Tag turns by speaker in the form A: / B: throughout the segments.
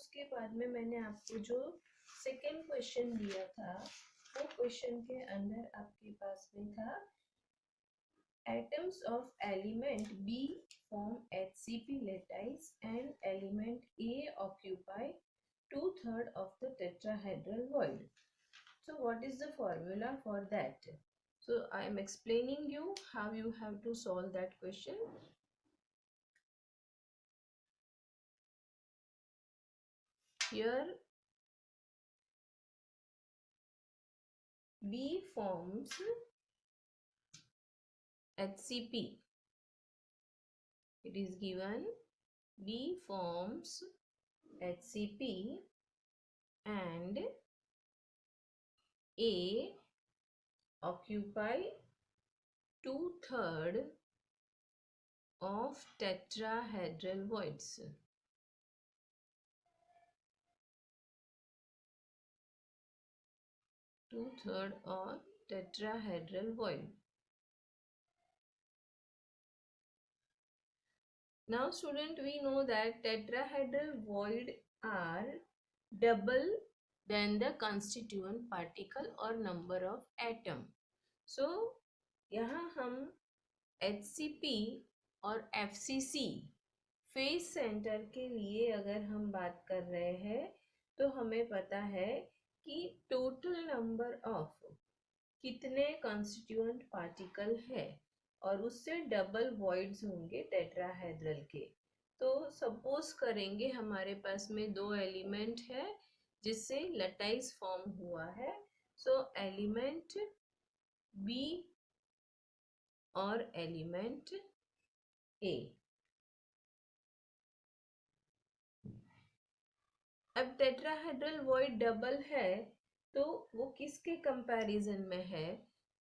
A: उसके बाद में मैंने आपको जो सेकेंड क्वेश्चन दिया था, वो क्वेश्चन के अंदर आपके पास में था atoms of element B form HCP lattice and element A occupy 2/3 of the tetrahedral void. So what is the formula for that? So I am explaining you how you have to solve that question. Here B forms HCP. It is given B forms HCP and A occupy 2/3 of tetrahedral voids. 2/3 of tetrahedral void. Now student, we know that tetrahedral void are double than the constituent particle or number of atom. So यहाँ हम HCP और FCC face center के लिए अगर हम बात कर रहे हैं तो हमें पता है कि टोटल नंबर ऑफ कितने कॉन्स्टिट्यूएंट पार्टिकल है और उससे डबल वॉइड्स होंगे टेट्राहेड्रल के। तो सपोज करेंगे हमारे पास में दो एलिमेंट है जिससे लटाइस फॉर्म हुआ है। सो एलिमेंट बी और एलिमेंट ए। अब टेट्राहेड्रल वॉइड डबल है तो वो किसके कंपैरिजन में है,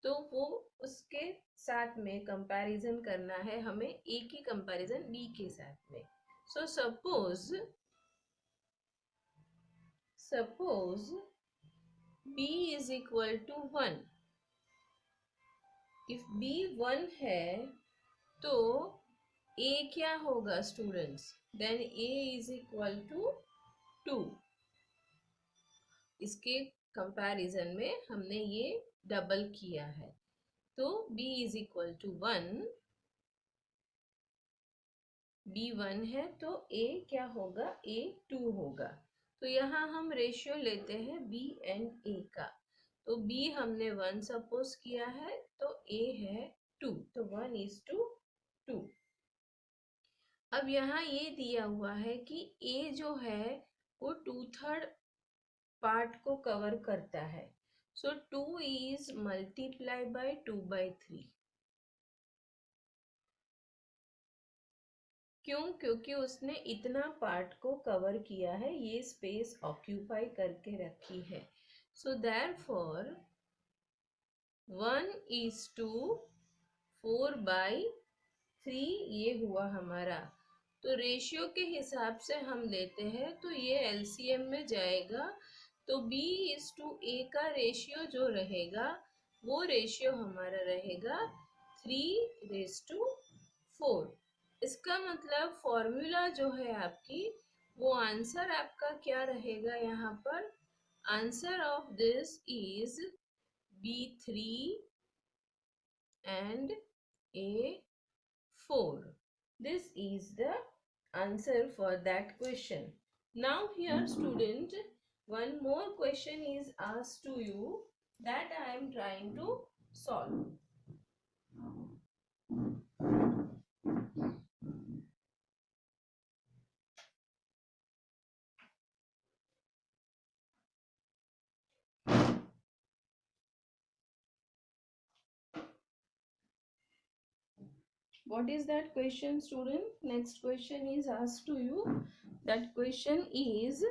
A: तो वो उसके साथ में कंपैरिजन करना है हमें ए की कंपैरिजन बी के साथ में। So suppose B is equal to 1। If B 1 है तो ए क्या होगा students, then A is equal to 2। इसके कंपैरिजन में हमने ये डबल किया है, तो b is equal to 1। b 1 है तो a क्या होगा, a 2 होगा। तो यहाँ हम रेशियो लेते हैं b एंड a का, तो b हमने 1 सपोज किया है तो a है 2, तो 1:2। अब यहाँ ये दिया हुआ है कि a जो है वो 2/3 पार्ट को कवर करता है। सो 2 is multiply by 2/3। क्यों? क्योंकि उसने इतना पार्ट को कवर किया है, ये स्पेस ऑक्यूपाई करके रखी है। सो देयरफॉर 1:4/3 ये हुआ हमारा। तो रेशियो के हिसाब से हम लेते हैं तो ये एलसीएम में जाएगा, तो b:a का रेशियो जो रहेगा वो रेशियो हमारा रहेगा 3:4। इसका मतलब फॉर्मूला जो है आपकी, वो आंसर आपका क्या रहेगा, यहाँ पर answer of this is b3 and a4। This is the answer for that question. Now here student, one more question is asked to you that I am trying to solve. What is that question student? Next question is asked to you. That question is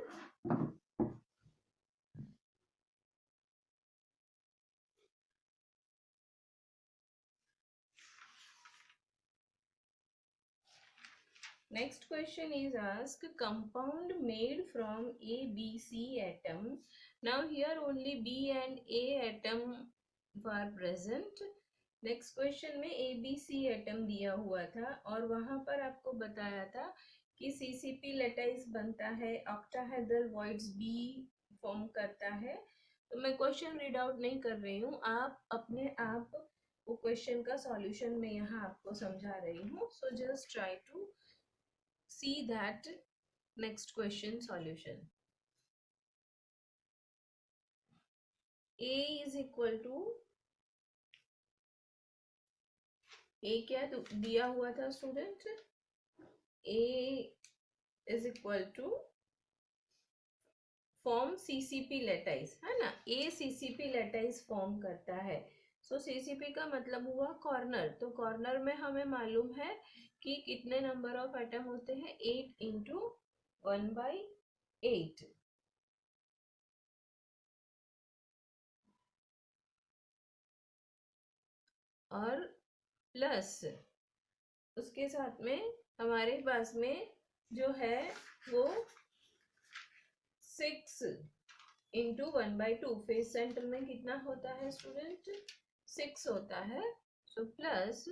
A: next question is asked compound made from A, B, C atom. Now here only B and A atom were present. Next question में ABC atom दिया हुआ था और वहां पर आपको बताया था कि सीसीपी लेटाइस बनता है, ऑक्टाहेड्रल वॉइड्स बी फॉर्म करता है। तो मैं क्वेश्चन रीड आउट नहीं कर रही हूँ, आप अपने आप वो क्वेश्चन का सॉल्यूशन मैं यहाँ आपको समझा रही हूँ. So just try to see that next question solution. A is equal to, A क्या दिया हुआ था student? A is equal to form CCP lattice, है ना. ए सीसीपी लेटाइस फॉर्म करता है. सो सीसीपी का मतलब हुआ कॉर्नर. तो कॉर्नर में हमें मालूम है कि कितने नंबर ऑफ एटम होते हैं, 8 इंटू 1/8. और प्लस उसके साथ में हमारे पास में जो है वो 6 इंटू 1/2. फेस सेंटर में कितना होता है स्टूडेंट? 6 होता है. So plus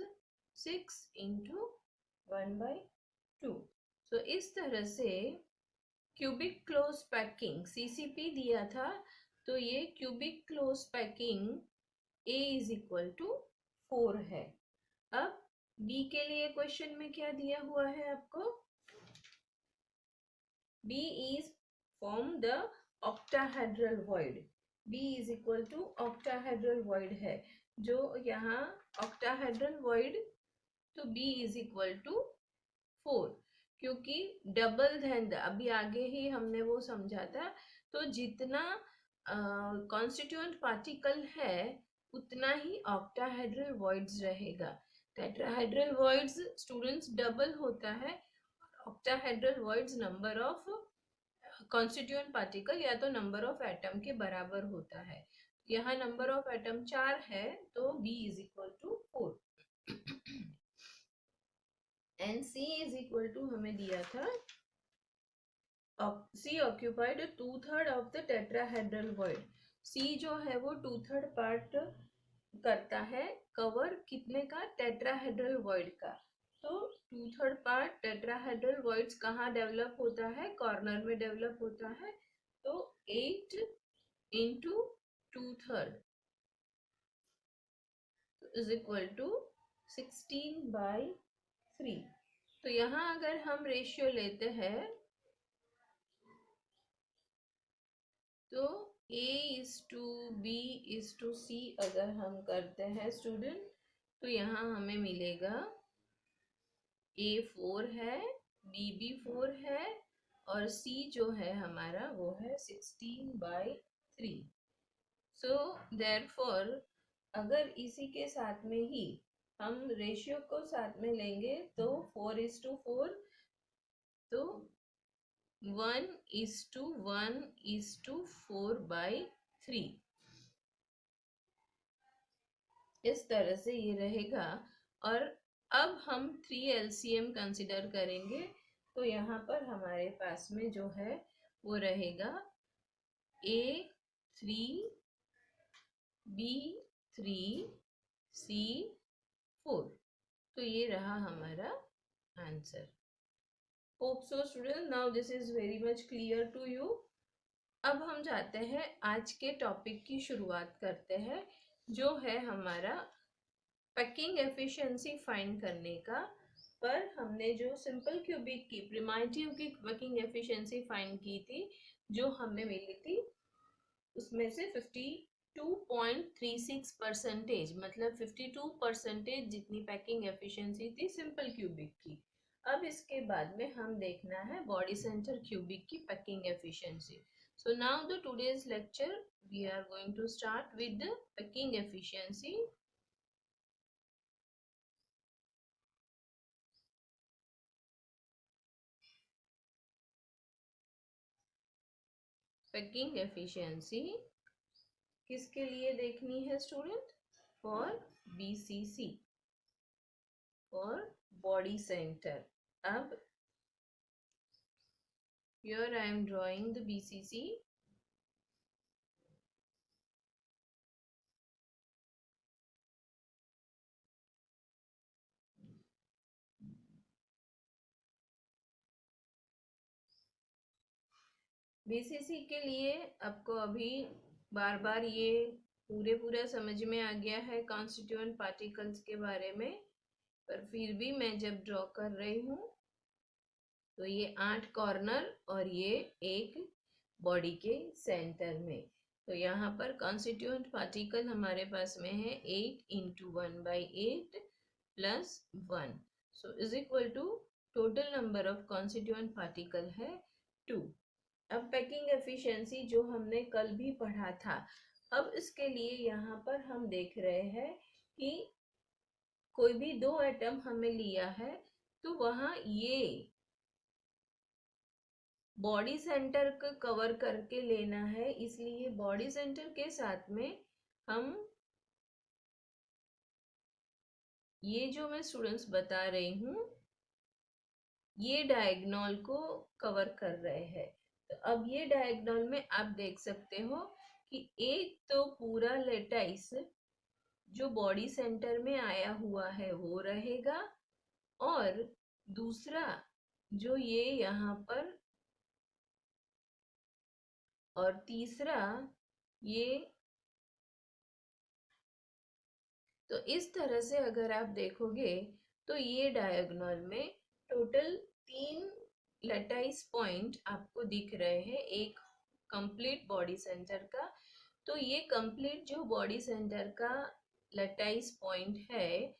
A: 6 into 1/2. सो इस तरह से क्यूबिक क्लोज पैकिंग सीसीपी दिया था, तो ये cubic close packing A is equal to 4 है. अब B के लिए क्वेश्चन में क्या दिया हुआ है आपको? B is form the octahedral void. B is equal to octahedral void है, जो यहाँ octahedral void, तो B is equal to 4. क्योंकि डबल देन अभी आगे ही हमने वो समझा था. तो जितना कॉन्स्टिट्यूएंट पार्टिकल है उतना ही ऑक्टाहेड्रल वॉइड्स रहेगा. टेट्राहेड्रल वॉइड्स स्टूडेंट्स डबल होता है. Octahedral voids number of constituent particle या तो नंबर ऑफ एटम के बराबर होता है. यहाँ नंबर ऑफ एटम 4 है, तो B is equal to 4. And C is equal to हमें दिया था, C occupied 2/3 of the tetrahedral void. C जो है वो 2/3 पार्ट करता है कवर कितने का? टेट्राहेड्रल वॉइड का. तो 2/3 पार्ट टेट्राहेड्रल वॉइड्स कहाँ डेवलप होता है? कॉर्नर में डेवलप होता है. तो 8 इंटू 2/3 इज इक्वल टू 16/3. तो यहाँ अगर हम रेशियो लेते हैं तो A is to B is to C अगर हम करते हैं स्टूडेंट, तो यहाँ हमें मिलेगा A 4 है, B भी 4 है और C जो है हमारा वो है 16/3. सो देयरफॉर अगर इसी के साथ में ही हम रेशियो को साथ में लेंगे तो 4:4, तो 1:1:4/3 इस तरह से ये रहेगा. और अब हम 3 LCM कंसिडर करेंगे. तो यहाँ पर हमारे पास में जो है वो रहेगा A3 B3 C4. तो ये रहा हमारा answer. Hope so student now this is very much clear to you. अब हम जाते हैं आज के टॉपिक की शुरुआत करते हैं, जो है हमारा पैकिंग एफिशिएंसी फाइंड करने का. पर हमने जो सिंपल क्यूबिक की प्रिमिटिव की पैकिंग एफिशिएंसी फाइंड की थी, जो हमें मिली थी उसमें से 52.36%, मतलब 52% जितनी पैकिंग एफिशिएंसी थी सिंपल क्यूबिक की. अब इसके बाद में हम देखना है बॉडी सेंटर क्यूबिक की packing efficiency. So now the today's lecture we are going to start with the packing efficiency. Packing efficiency किसके लिए देखनी है student? For BCC, for body centre. अब here I am drawing the BCC. BCC के लिए आपको अभी बार बार ये पूरा समझ में आ गया है कॉन्स्टिट्यूएंट पार्टिकल्स के बारे में, पर फिर भी मैं जब ड्रॉ कर रही हूँ तो ये 8 कॉर्नर और ये एक बॉडी के सेंटर में, तो यहाँ पर कॉन्स्टिट्यूएंट पार्टिकल हमारे पास में है 8 into 1/8 plus 1, so is equal to total number of constituent particle है 2। अब पैकिंग एफिशिएंसी जो हमने कल भी पढ़ा था, अब इसके लिए यहाँ पर हम देख रहे हैं कि कोई भी 2 एटम हमें लिया है तो वहां ये बॉडी सेंटर को कवर करके लेना है, इसलिए बॉडी सेंटर के साथ में हम ये जो मैं स्टूडेंट्स बता रही हूँ ये डायगोनल को कवर कर रहे हैं। तो अब ये डायगोनल में आप देख सकते हो कि एक तो पूरा लेटाइस जो बॉडी सेंटर में आया हुआ है वो रहेगा, और दूसरा जो ये यहाँ पर, और तीसरा ये, तो इस तरह से अगर आप देखोगे तो ये डायगोनल में टोटल 3 लटाइस पॉइंट आपको दिख रहे हैं एक कंप्लीट बॉडी सेंटर का। तो ये कंप्लीट जो बॉडी सेंटर का लटाइस पॉइंट है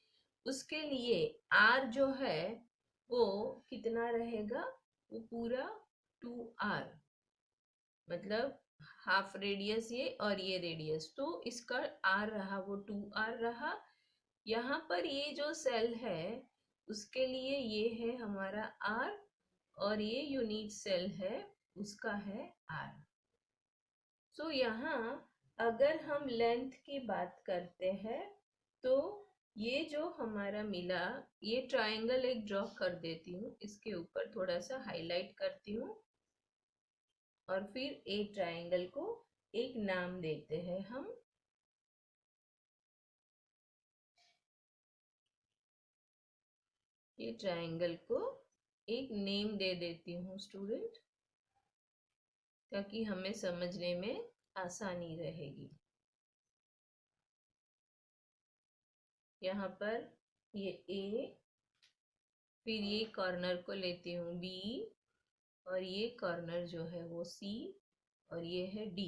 A: उसके लिए आर जो है वो कितना रहेगा, वो पूरा 2r, मतलब हाफ रेडियस ये और ये रेडियस, तो इसका r रहा वो 2r रहा। यहाँ पर ये जो सेल है उसके लिए ये है हमारा r, और ये यूनिट सेल है उसका है r। सो यहाँ अगर हम लेंथ की बात करते हैं तो ये जो हमारा मिला, ये ट्रायंगल एक ड्रॉ कर देती हूँ, इसके ऊपर थोड़ा सा हाईलाइट करती हूँ और फिर एक ट्रायंगल को एक नाम देते हैं हम। ये ट्रायंगल को एक नेम दे देती हूँ स्टूडेंट, ताकि हमें समझने में आसानी रहेगी। यहाँ पर ये A, फिर ये कॉर्नर को लेती हूँ B, और ये कॉर्नर जो है वो C, और ये है D।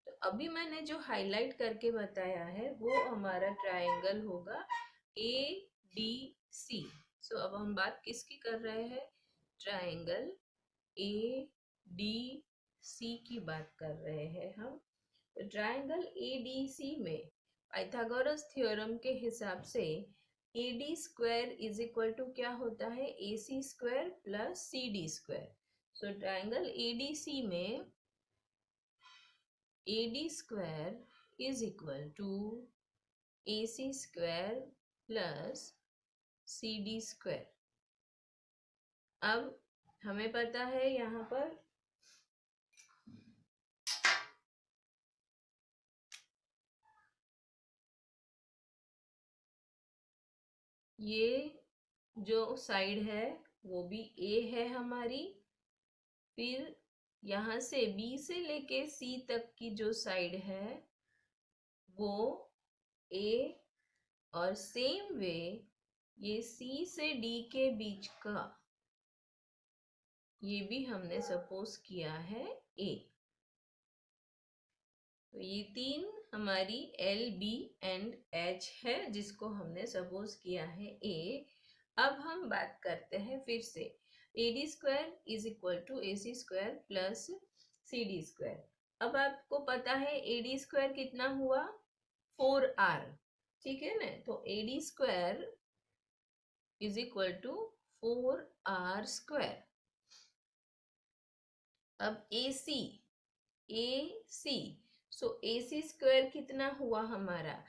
A: तो अभी मैंने जो हाईलाइट करके बताया है वो हमारा ट्रायंगल होगा ADC। सो अब हम बात किसकी कर रहे हैं, ट्रायंगल ADC की बात कर रहे हैं हम। तो ट्रायंगल ADC में पाइथागोरस थ्योरम के हिसाब से AD square is equal to क्या होता है, AC square plus CD square. So triangle ADC में AD square is equal to AC square plus CD square. अब हमें पता है यहाँ पर ये जो साइड है वो भी A है हमारी, फिर यहाँ से B से लेके C तक की जो साइड है वो A, और सेम वे ये C से D के बीच का ये भी हमने सपोज किया है A। तो ये 3 हमारी L, B एंड H है जिसको हमने सपोज किया है A। अब हम बात करते हैं फिर से AD square is equal to AC square plus CD square. अब आपको पता है AD स्क्वायर कितना हुआ, 4r, ठीक है ना। तो AD square is equal to 4r square. अब AC सो AC स्क्वायर कितना हुआ हमारा,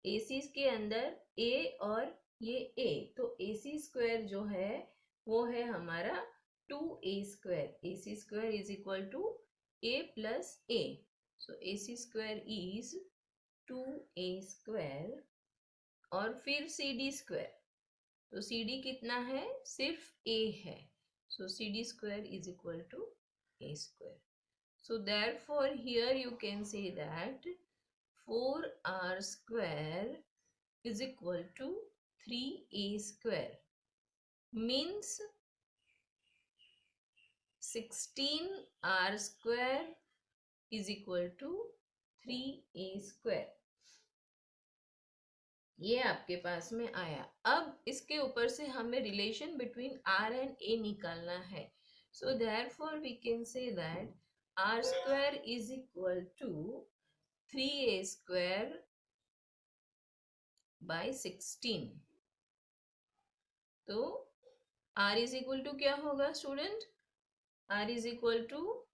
A: AC के अंदर A और ये A, तो AC स्क्वायर जो है वो है हमारा 2A square. AC square is equal to A plus A, so AC square is 2A square. और फिर CD स्क्वायर, तो CD कितना है, सिर्फ A है, so CD square is equal to A square. So therefore here you can say that 4r square is equal to 3a square, means 16r square is equal to 3a square. ये आपके पास में आया. अब इसके ऊपर से हमें relation between r and a निकालना है. So therefore we can say that r square is equal to 3a square by 16. तो r is equal to क्या होगा student? r is equal to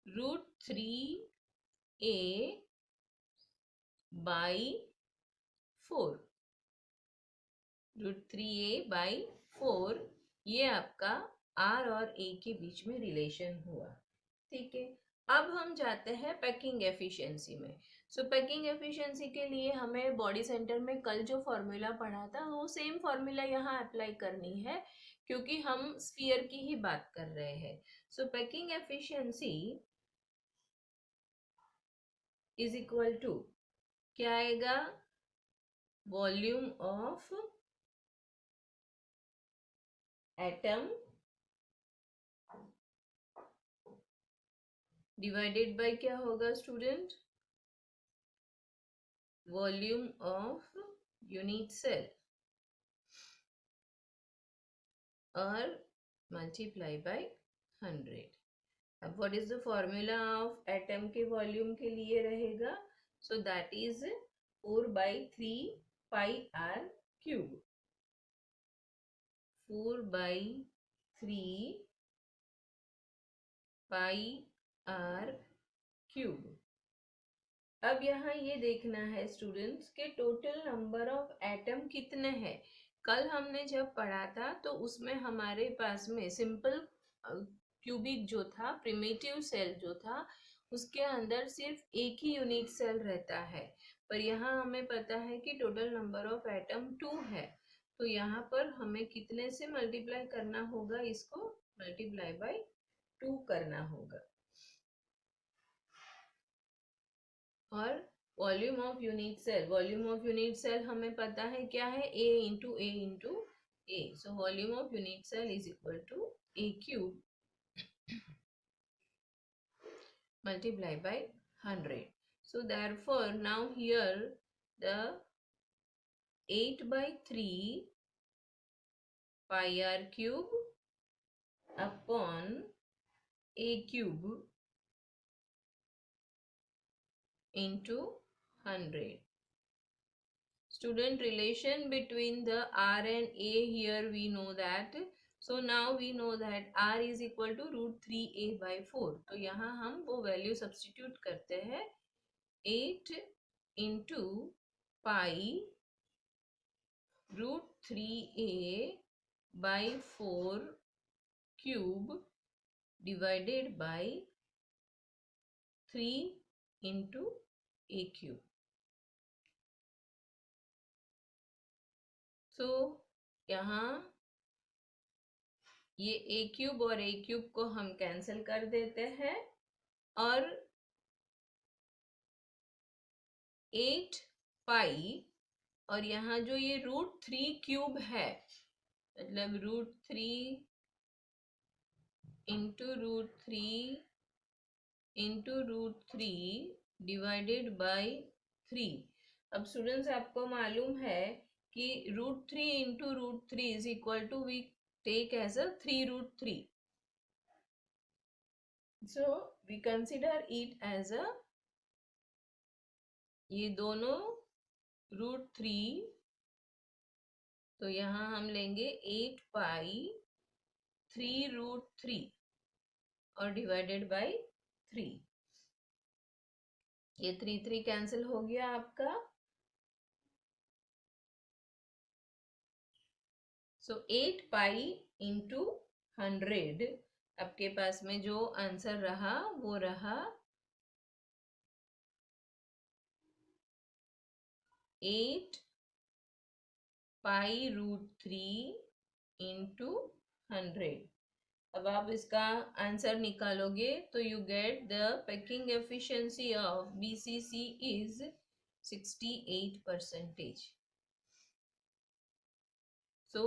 A: √3a by 4. √3a by 4, ये आपका r और a के बीच में रिलेशन हुआ. ठीक है. अब हम जाते हैं पैकिंग एफिशिएंसी में. सो पैकिंग एफिशिएंसी के लिए हमें बॉडी सेंटर में कल जो फॉर्मूला पढ़ा था वो सेम फॉर्मूला यहाँ अप्लाई करनी है, क्योंकि हम स्फीयर की ही बात कर रहे हैं. So packing efficiency is equal to क्या आएगा? Volume of atom divided by क्या होगा student? Volume of unit cell और मल्टीप्लाई बाय 100. अब what is the formula of atom के वॉल्यूम के लिए रहेगा? So that is 4/3 pi r cube. 4/3 pi r cube. अब यहाँ ये देखना है स्टूडेंट्स के टोटल नंबर ऑफ एटम कितने हैं. कल हमने जब पढ़ा था तो उसमें हमारे पास में सिंपल क्यूबिक जो था, प्रिमिटिव सेल जो था, उसके अंदर सिर्फ एक ही यूनिट सेल रहता है. पर यहाँ हमें पता है कि टोटल नंबर ऑफ एटम 2 है. तो यहाँ पर हमें कितने से मल्टीप्लाई करना होगा? इसको मल्टीप्लाई बाय 2 करना होगा. और volume of unit cell, volume of unit cell हमें पता है क्या है? a into a into a. So volume of unit cell is equal to a cube multiply by 100. So therefore now here the 8/3 pi r cube upon a cube into 100. Student, relation between the r and a here we know that. So now we know that r is equal to √3a by 4. तो यहाँ हम वो value substitute करते हैं. 8 into pi √3a by 4 cube divided by 3 into a cube. तो यहाँ ये a cube और a क्यूब को हम कैंसिल कर देते हैं और 8 पाई और यहाँ जो ये √3 क्यूब है, मतलब √3 इंटू √3 इंटू √3 डिवाइडेड बाय 3. अब स्टूडेंट्स आपको मालूम है कि √3 into √3 is equal to we take as a 3√3. So we consider it as a, ये दोनों √3, तो यहाँ हम लेंगे 8 पाई 3√3 और डिवाइडेड बाय 3. ये 3 कैंसिल हो गया आपका. सो 8 पाई इंटू 100, आपके पास में जो आंसर रहा वो रहा 8 पाई √3 इंटू 100. अब आप इसका आंसर निकालोगे तो you get the packing efficiency of BCC is 68%. सो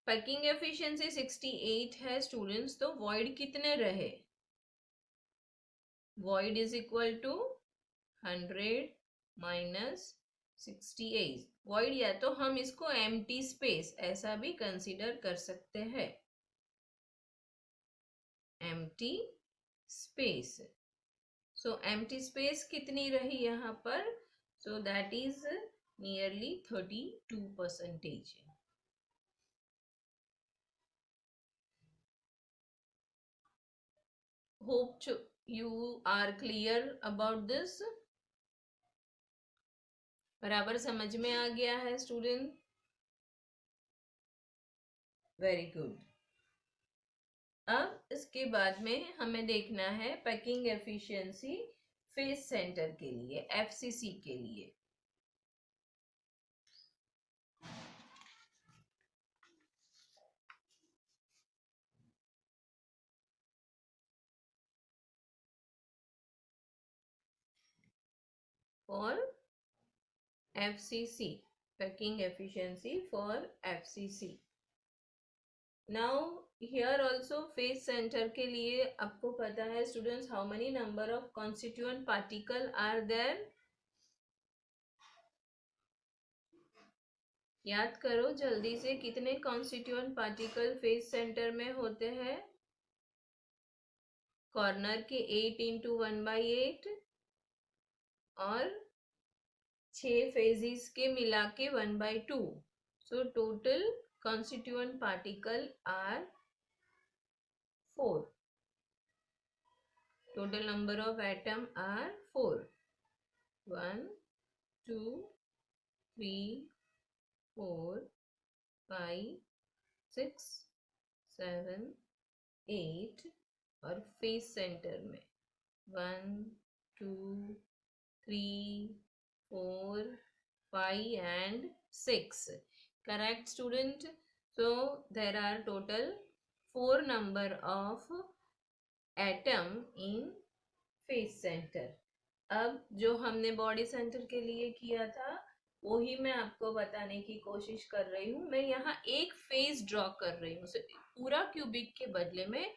A: पैकिंग एफिशिएंसी 68 है स्टूडेंट्स, तो वॉइड कितने रहे? Void is equal to 100 minus 68. Void या तो हम इसको एम्प्टी स्पेस ऐसा भी कंसीडर कर सकते हैं, एम्प्टी स्पेस. सो एम्प्टी स्पेस कितनी रही यहाँ पर? सो that is nearly 32%. Hope you are clear about this. बराबर समझ में आ गया है स्टूडेंट? Very good. अब इसके बाद में हमें देखना है पैकिंग एफिशिएंसी फेस सेंटर के लिए, एफसीसी के लिए. For FCC, packing efficiency for FCC. Now here also face center के लिए आपको पता है students, how many number of constituent particle are there? याद करो जल्दी से, कितने कॉन्स्टिट्यूएंट पार्टिकल फेस सेंटर में होते हैं? कॉर्नर के 8 इंटू 1/8 और 6 फेजिस के मिला के 1/2. So total constituent particle are 4. Total number of atom are 4. 1, 2, 3, 4, 5, 6, 7, 8 और फेस सेंटर में 1, 2, 3, 4, 5 and 6. Correct student? So there are total 4 number of atom in face center. अब जो हमने बॉडी सेंटर के लिए किया था वो ही मैं आपको बताने की कोशिश कर रही हूँ. मैं यहाँ एक फेज ड्रॉ कर रही हूँ. पूरा क्यूबिक के बदले में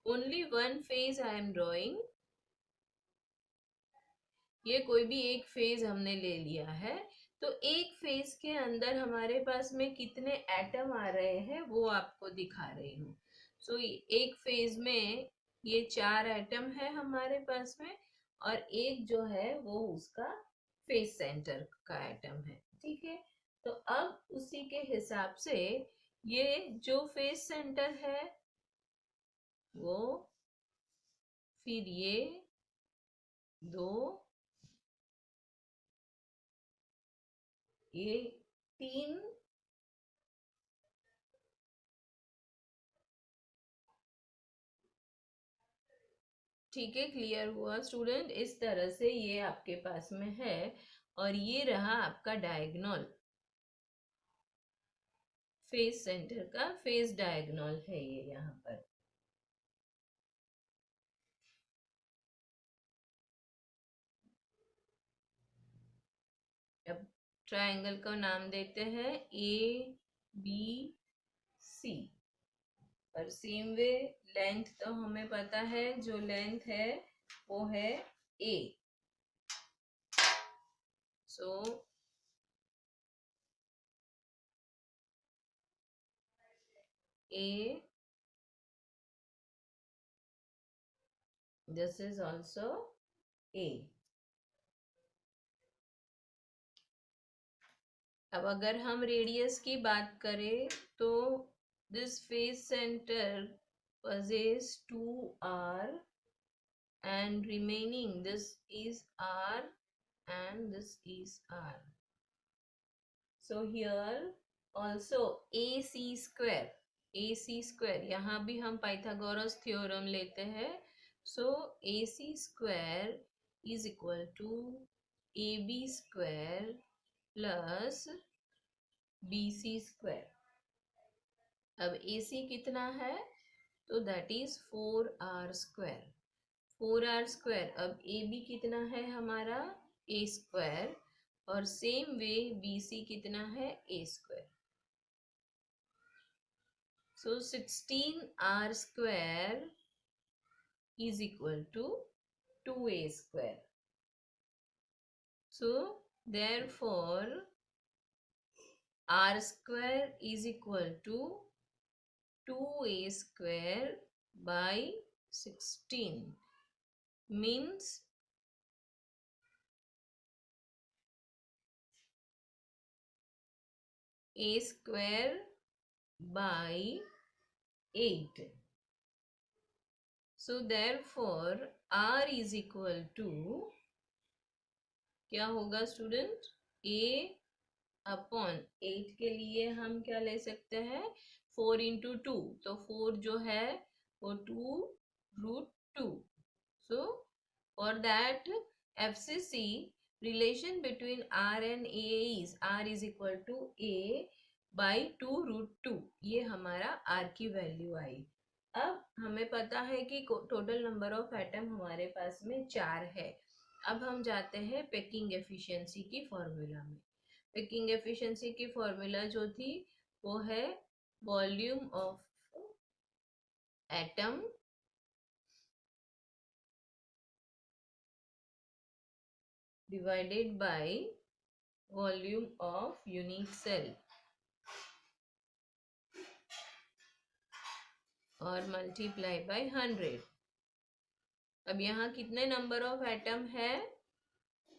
A: only one phase I am drawing. ये कोई भी एक फेज हमने ले लिया है, तो एक फेज के अंदर हमारे पास में कितने एटम आ रहे हैं वो आपको दिखा रही हूँ. सो एक फेज में ये 4 एटम है हमारे पास में, और एक जो है वो उसका फेज सेंटर का एटम है. ठीक है, तो अब उसी के हिसाब से ये जो फेज सेंटर है वो, फिर ये 2, ये 3, ठीक है. क्लियर हुआ स्टूडेंट? इस तरह से ये आपके पास में है, और ये रहा आपका डायगोनल. फेस सेंटर का फेस डायगोनल है ये यहाँ पर. अब ट्रायंगल का नाम देते हैं ए बी सी. और सेम वे लेंथ तो हमें पता है, जो लेंथ है वो है ए. सो A, this is also A. अब अगर हम रेडियस की बात करें तो this face center possess 2R and remaining this is R and this is R. So here also AC square यहाँ भी हम पाइथागोरस थ्योरम लेते हैं. So AC square is equal to AB square plus BC square. अब AC कितना है? तो that is 4r²। 4r²। अब ए बी कितना है हमारा a², और सेम वे बी सी कितना है a²। So 16r² is equal to 2a²। So therefore r² is equal to 2a² by 16, means a² by 8. So therefore r is equal to, क्या होगा student, a/8 के लिए हम क्या ले सकते हैं, 4 × 2, तो 4 जो है वो 2√2। So for that FCC relation between r and a is r is equal to a by 2√2। ये हमारा r की वैल्यू आई। अब हमें पता है कि टोटल नंबर ऑफ एटम हमारे पास में 4 है। अब हम जाते हैं पैकिंग एफिशिएंसी की फॉर्मूला में। पैकिंग एफिशिएंसी की फॉर्मूला जो थी वो है volume of atom divided by volume of unit cell और मल्टीप्लाई बाय 100। अब यहाँ कितने नंबर ऑफ एटम है,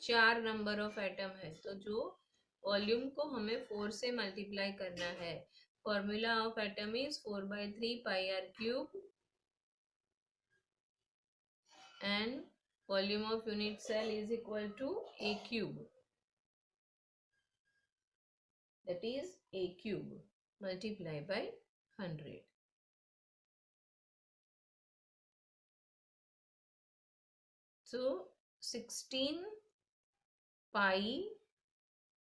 A: 4 नंबर ऑफ एटम है, तो जो वॉल्यूम को हमें 4 से मल्टीप्लाई करना है। Formula of atom is 4/3 πr³ and volume of unit cell is equal to a³, that is a³ multiply by 100। So 16 pi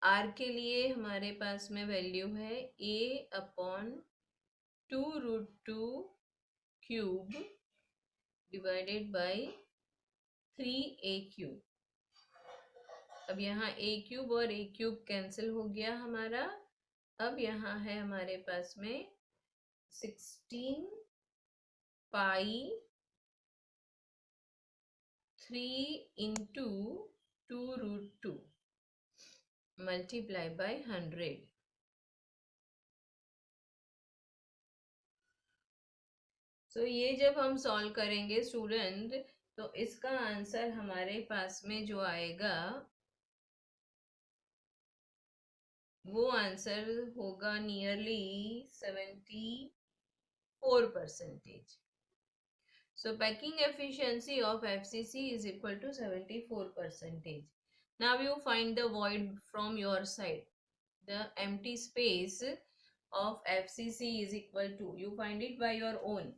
A: r के लिए हमारे पास में वैल्यू है a/2√2³ डिवाइडेड बाय 3a³। अब यहाँ a³ और a³ कैंसिल हो गया हमारा। अब यहाँ है हमारे पास में 16 पाई 3 × 2√2 मल्टीप्लाई बाय 100। तो ये जब हम सॉल्व करेंगे स्टूडेंट, तो इसका आंसर हमारे पास में जो आएगा वो आंसर होगा nearly 74%। So packing efficiency of FCC is equal to 74%. Now you find the void from your side. The empty space of FCC is equal to, you find it by your own.